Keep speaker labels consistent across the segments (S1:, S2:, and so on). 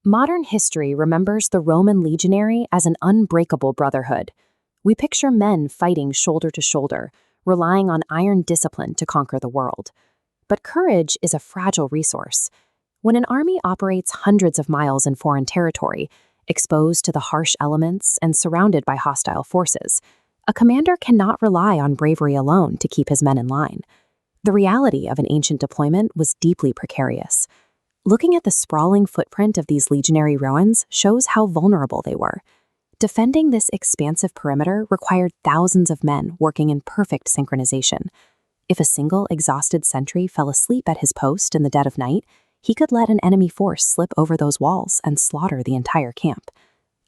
S1: Modern history remembers the Roman legionary as an unbreakable brotherhood. We picture men fighting shoulder to shoulder, relying on iron discipline to conquer the world. But courage is a fragile resource. When an army operates hundreds of miles in foreign territory, exposed to the harsh elements and surrounded by hostile forces, a commander cannot rely on bravery alone to keep his men in line. The reality of an ancient deployment was deeply precarious. Looking at the sprawling footprint of these legionary ruins shows how vulnerable they were. Defending this expansive perimeter required thousands of men working in perfect synchronization. If a single exhausted sentry fell asleep at his post in the dead of night, he could let an enemy force slip over those walls and slaughter the entire camp.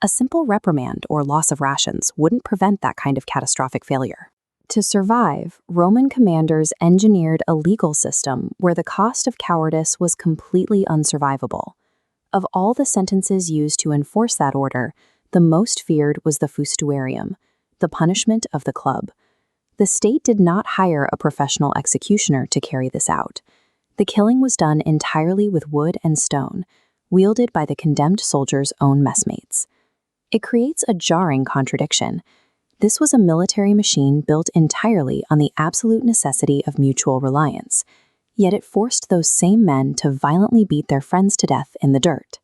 S1: A simple reprimand or loss of rations wouldn't prevent that kind of catastrophic failure. To survive, Roman commanders engineered a legal system where the cost of cowardice was completely unsurvivable. Of all the sentences used to enforce that order, the most feared was the Fustuarium, the punishment of the club. The state did not hire a professional executioner to carry this out. The killing was done entirely with wood and stone, wielded by the condemned soldier's own messmates. It creates a jarring contradiction. This was a military machine built entirely on the absolute necessity of mutual reliance, yet it forced those same men to violently beat their friends to death in the dirt.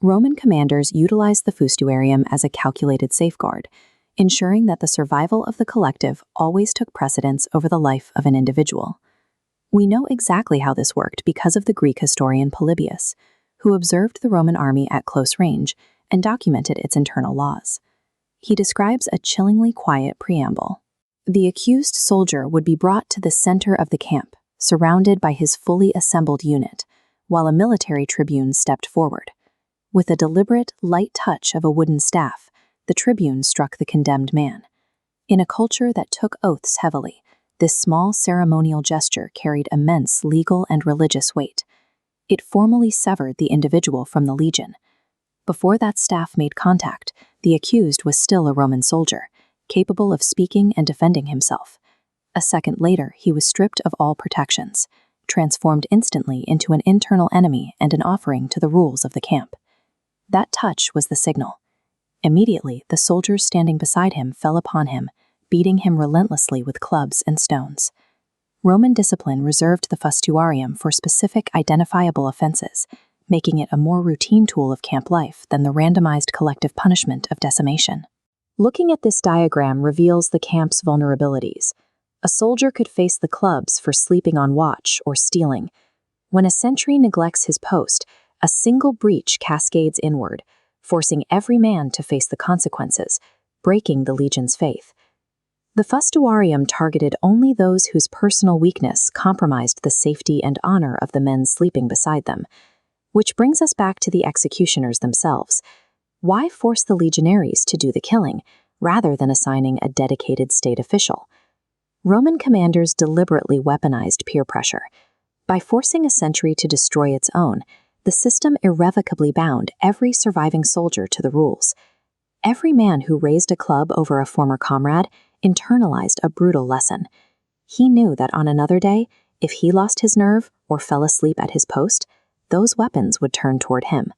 S1: Roman commanders utilized the Fustuarium as a calculated safeguard, ensuring that the survival of the collective always took precedence over the life of an individual. We know exactly how this worked because of the Greek historian Polybius, who observed the Roman army at close range and documented its internal laws. He describes a chillingly quiet preamble. The accused soldier would be brought to the center of the camp, surrounded by his fully assembled unit, while a military tribune stepped forward. With a deliberate, light touch of a wooden staff, the tribune struck the condemned man. In a culture that took oaths heavily, this small ceremonial gesture carried immense legal and religious weight. It formally severed the individual from the legion. Before that staff made contact, the accused was still a Roman soldier, capable of speaking and defending himself. A second later, he was stripped of all protections, transformed instantly into an internal enemy and an offering to the rules of the camp. That touch was the signal. Immediately, the soldiers standing beside him fell upon him, beating him relentlessly with clubs and stones. Roman discipline reserved the Fustuarium for specific identifiable offenses, making it a more routine tool of camp life than the randomized collective punishment of decimation. Looking at this diagram reveals the camp's vulnerabilities. A soldier could face the clubs for sleeping on watch or stealing. When a sentry neglects his post, a single breach cascades inward, forcing every man to face the consequences, breaking the legion's faith. The Fustuarium targeted only those whose personal weakness compromised the safety and honor of the men sleeping beside them. Which brings us back to the executioners themselves. Why force the legionaries to do the killing, rather than assigning a dedicated state official? Roman commanders deliberately weaponized peer pressure. By forcing a sentry to destroy its own, the system irrevocably bound every surviving soldier to the rules. Every man who raised a club over a former comrade internalized a brutal lesson. He knew that on another day, if he lost his nerve or fell asleep at his post, those weapons would turn toward him.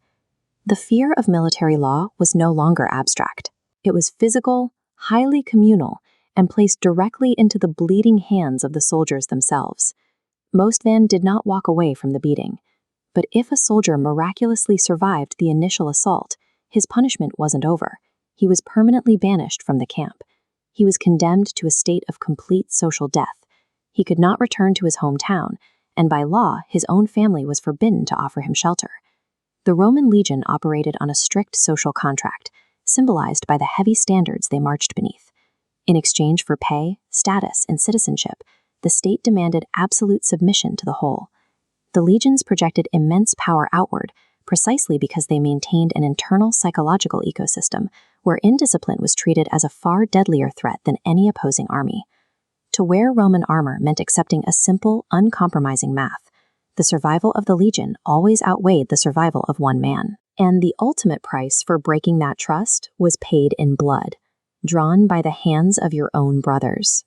S1: The fear of military law was no longer abstract. It was physical, highly communal, and placed directly into the bleeding hands of the soldiers themselves. Most men did not walk away from the beating. But if a soldier miraculously survived the initial assault, his punishment wasn't over. He was permanently banished from the camp. He was condemned to a state of complete social death. He could not return to his hometown, and by law, his own family was forbidden to offer him shelter. The Roman legion operated on a strict social contract, symbolized by the heavy standards they marched beneath. In exchange for pay, status, and citizenship, the state demanded absolute submission to the whole. The legions projected immense power outward, precisely because they maintained an internal psychological ecosystem where indiscipline was treated as a far deadlier threat than any opposing army. To wear Roman armor meant accepting a simple, uncompromising math. The survival of the legion always outweighed the survival of one man. And the ultimate price for breaking that trust was paid in blood, drawn by the hands of your own brothers.